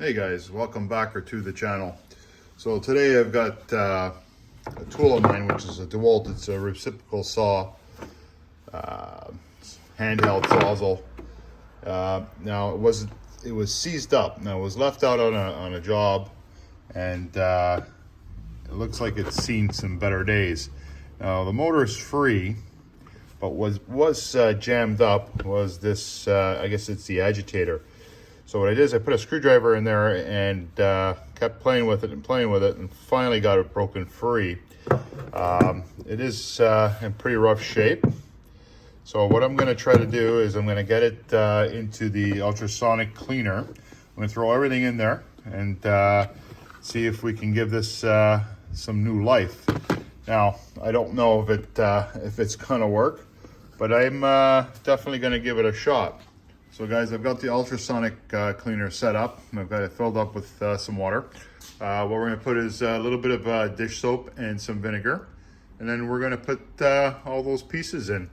Hey guys, welcome back to the channel. So today I've got a tool of mine, which is a Dewalt. It's a reciprocal saw, handheld sawzall. Now it was seized up. Now it was left out on a job, and it looks like it's seen some better days. Now the motor is free, but was jammed up was this. I guess it's the agitator. So what I did is I put a screwdriver in there and kept playing with it, and finally got it broken free. It is in pretty rough shape. So what I'm going to try to do is I'm going to get it into the ultrasonic cleaner. I'm going to throw everything in there and see if we can give this some new life. Now, I don't know if it's going to work, but I'm definitely going to give it a shot. So guys, I've got the ultrasonic cleaner set up. I've got it filled up with some water. What we're going to put is a little bit of dish soap and some vinegar. And then we're going to put all those pieces in.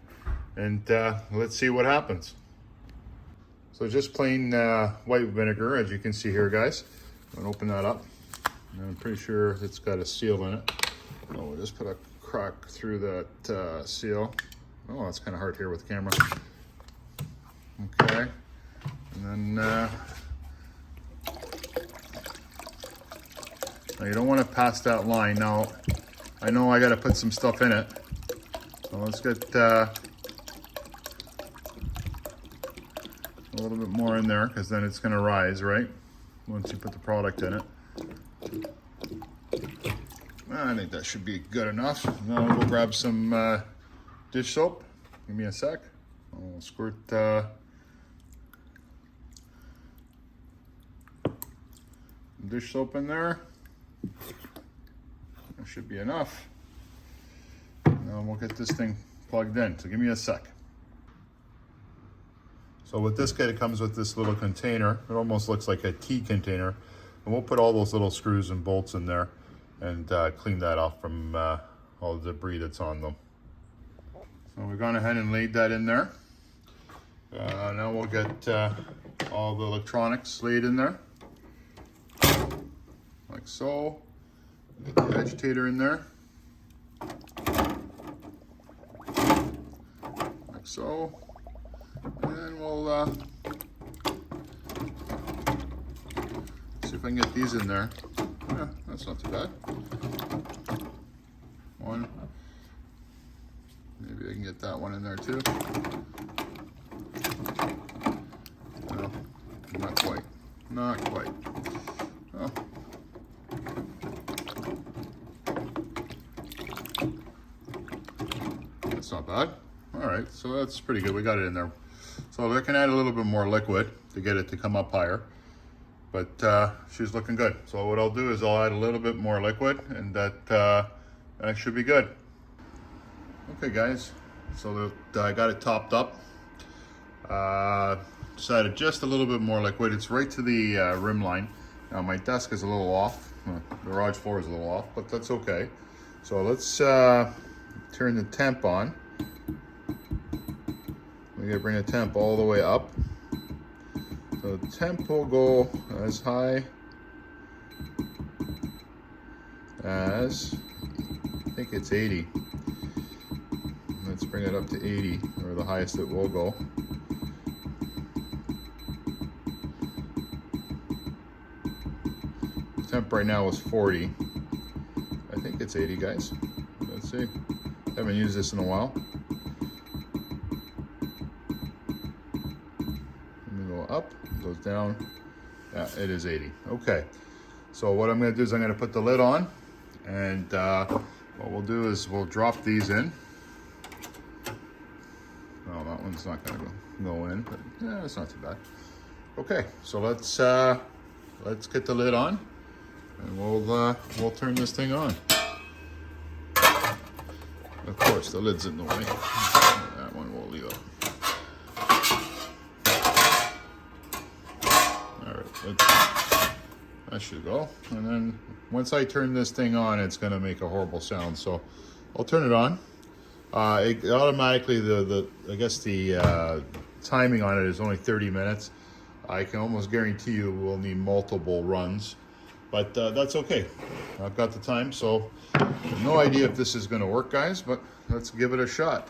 And let's see what happens. So just plain white vinegar, as you can see here, guys. I'm going to open that up. And I'm pretty sure it's got a seal in it. So we'll just put a crack through that seal. Oh, that's kind of hard here with the camera. Okay, and then now you don't want to pass that line. Now, I know I got to put some stuff in it, so let's get a little bit more in there, because then it's going to rise, right? Once you put the product in it. I think that should be good enough. Now we'll grab some dish soap. Give me a sec. I'll squirt dish soap in there. That should be enough. Now we'll get this thing plugged in. So give me a sec. So with this kit, it comes with this little container. It almost looks like a tea container. And we'll put all those little screws and bolts in there and clean that off from all the debris that's on them. So we've gone ahead and laid that in there. Now we'll get all the electronics laid in there. Like so. Get the agitator in there. Like so. And then we'll see if I can get these in there. Yeah, that's not too bad. One. Maybe I can get that one in there too. No, not quite. Not quite. Oh. That's not bad. All right, so that's pretty good. We got it in there. So I can add a little bit more liquid to get it to come up higher, but she's looking good. So what I'll do is I'll add a little bit more liquid, and that should be good. Okay, guys. So I got it topped up. Just added just a little bit more liquid. It's right to the rim line. Now my desk is a little off. The garage floor is a little off, but that's okay. So let's turn the temp on. We're gonna bring the temp all the way up. So the temp will go as high as, I think it's 80. Let's bring it up to 80, or the highest it will go. The temp right now is 40. I think it's 80, guys. Let's see. Haven't used this in a while. Let me go up, it goes down. Yeah, it is 80. Okay. So what I'm going to do is I'm going to put the lid on, and what we'll do is we'll drop these in. Oh, that one's not going to go in, but yeah, it's not too bad. Okay, so let's get the lid on, and we'll turn this thing on. Of course, the lid's in the way. That one we'll leave up. All right, that should go. And then once I turn this thing on, it's going to make a horrible sound. So I'll turn it on. It automatically, I guess the timing on it is only 30 minutes. I can almost guarantee you we'll need multiple runs, but that's okay. I've got the time, so no idea if this is going to work, guys, but let's give it a shot.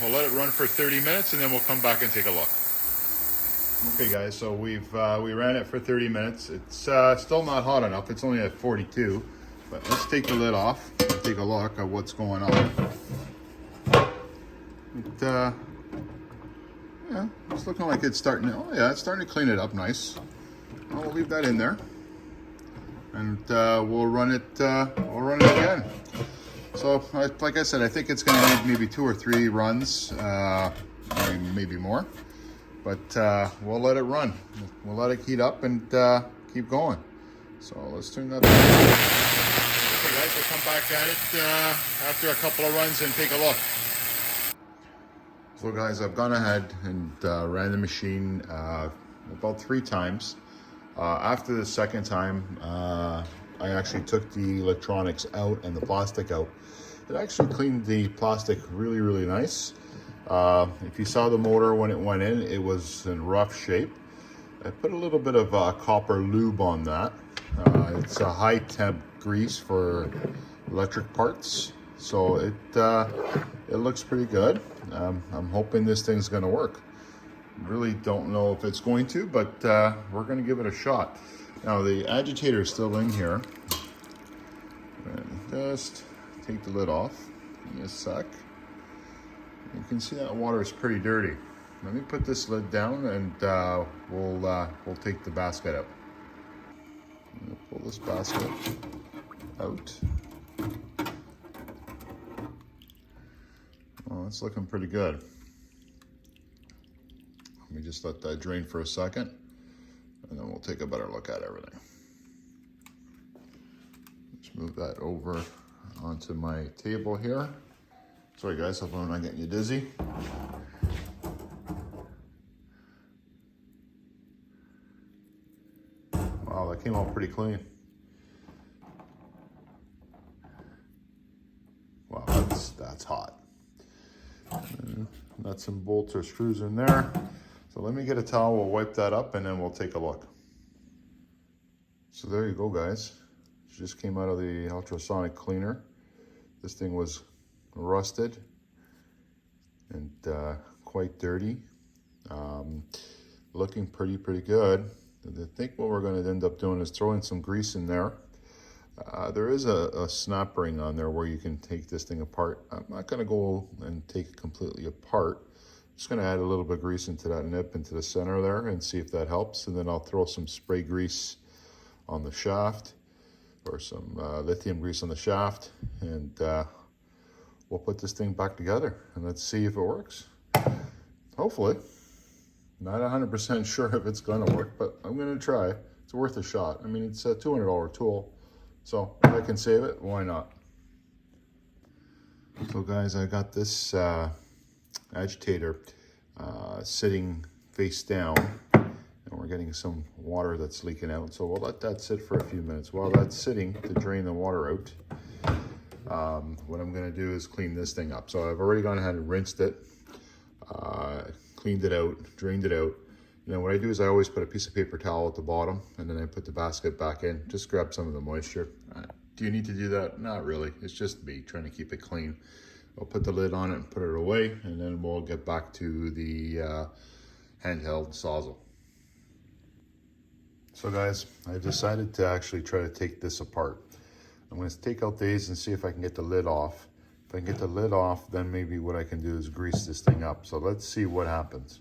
We'll let it run for 30 minutes and then we'll come back and take a look. Okay guys, so we ran it for 30 minutes. It's still not hot enough. It's only at 42, but let's take the lid off and take a look at what's going on. Yeah, it's looking like it's starting to, oh yeah, it's starting to clean it up nice. We'll leave that in there and we'll run it again. So, like I said, I think it's going to need maybe 2 or 3 runs, maybe more. But we'll let it run. We'll let it heat up and keep going. So let's turn that on. Okay, guys, we'll come back at it after a couple of runs and take a look. So, guys, I've gone ahead and ran the machine about 3 times. After the second time, I actually took the electronics out and the plastic out. It actually cleaned the plastic really, really nice. If you saw the motor when it went in, it was in rough shape. I put a little bit of copper lube on that. It's a high temp grease for electric parts, so it looks pretty good. I'm hoping this thing's going to work. Really don't know if it's going to, but we're going to give it a shot. Now the agitator is still in here. Just take the lid off. Give me a sec. You can see that water is pretty dirty. Let me put this lid down and we'll take the basket out. I'm gonna pull this basket out. Well, it's looking pretty good. Let me just let that drain for a second, and then we'll take a better look at everything. Let's move that over onto my table here. Sorry guys, hope I'm not getting you dizzy. Wow, that came out pretty clean. Wow, that's hot. Nuts and bolts or screws in there. So let me get a towel, we'll wipe that up and then we'll take a look. So there you go guys. It just came out of the ultrasonic cleaner. This thing was rusted and quite dirty. Looking pretty good. I think what we're going to end up doing is throwing some grease in there. There is a snap ring on there where you can take this thing apart. I'm not going to go and take it completely apart. I'm just going to add a little bit of grease into that nip into the center there and see if that helps. And then I'll throw some spray grease on the shaft, or some lithium grease on the shaft, and we'll put this thing back together and let's see if it works. Hopefully. Not 100% sure if it's gonna work, but I'm gonna try. It's worth a shot. I mean, it's a $200 tool, so if I can save it, why not? So guys, I got this agitator sitting face down, and we're getting some water that's leaking out. So we'll let that sit for a few minutes. While that's sitting to drain the water out, what I'm gonna do is clean this thing up. So I've already gone ahead and rinsed it, cleaned it out, drained it out. And then what I do is I always put a piece of paper towel at the bottom, and then I put the basket back in, just grab some of the moisture. Do you need to do that? Not really. It's just me trying to keep it clean. I'll put the lid on it and put it away, and then we'll get back to the handheld Sawzall. So guys, I've decided to actually try to take this apart. I'm going to take out these and see if I can get the lid off. If I can get the lid off, then maybe what I can do is grease this thing up. So let's see what happens.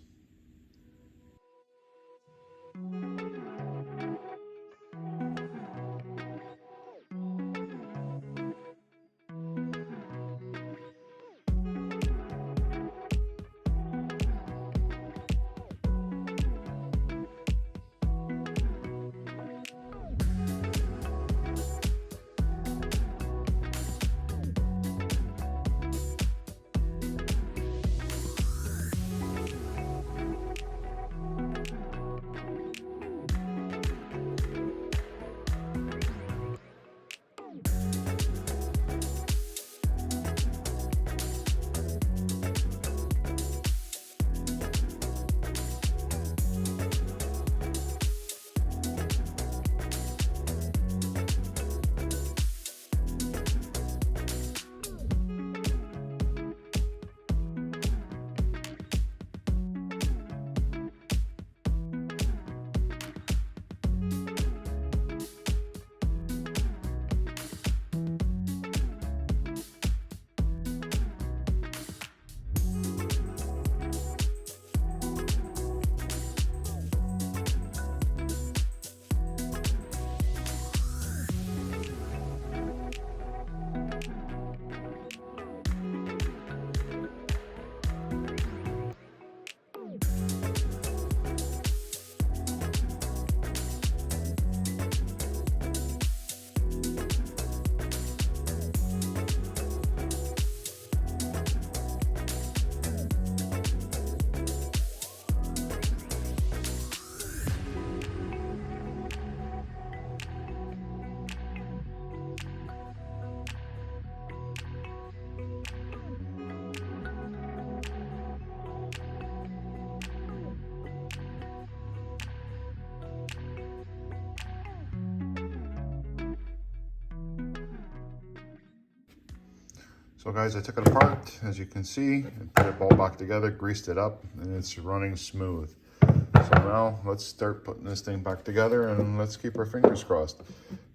So guys, I took it apart, as you can see, and put it all back together, greased it up, and it's running smooth. So now let's start putting this thing back together, and let's keep our fingers crossed.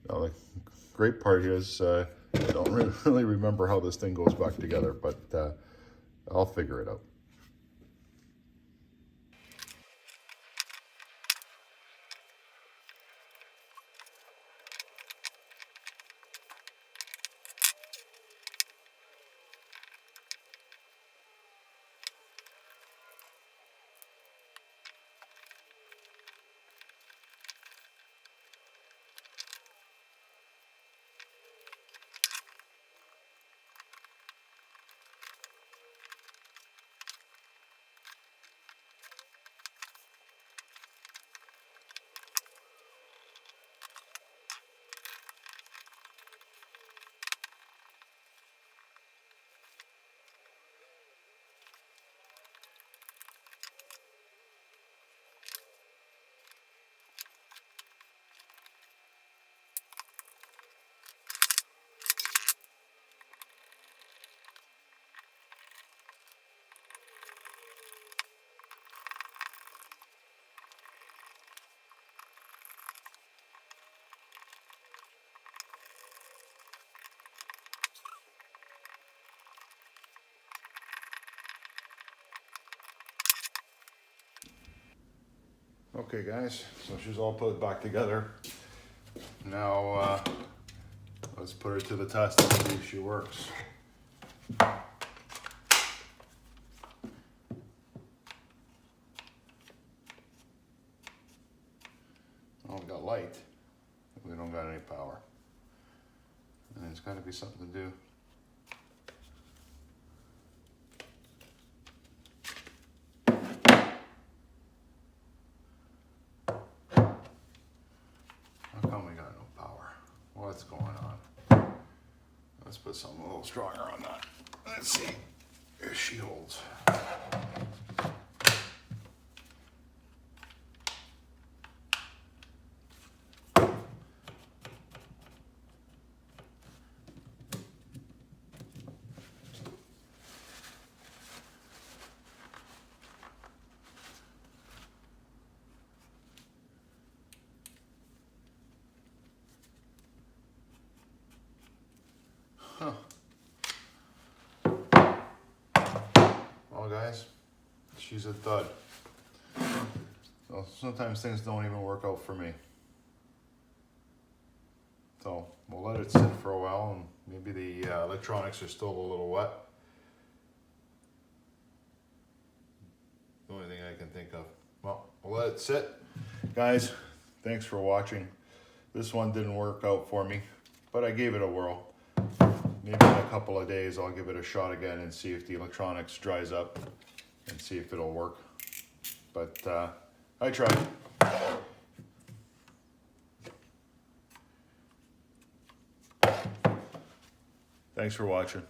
Now the great part is I don't really remember how this thing goes back together, but I'll figure it out. Okay guys, so she's all put back together. Now let's put her to the test and see if she works. Oh, we got light. We don't got any power. And it's got to be something to do. How come we got no power? What's going on? Let's put something a little stronger on that. Let's see if she holds. Huh. Well guys, she's a dud. So sometimes things don't even work out for me. So we'll let it sit for a while, and maybe the electronics are still a little wet. The only thing I can think of. Well, we'll let it sit. Guys, thanks for watching. This one didn't work out for me, but I gave it a whirl. Maybe in a couple of days I'll give it a shot again and see if the electronics dries up and see if it'll work. But I tried. Thanks for watching.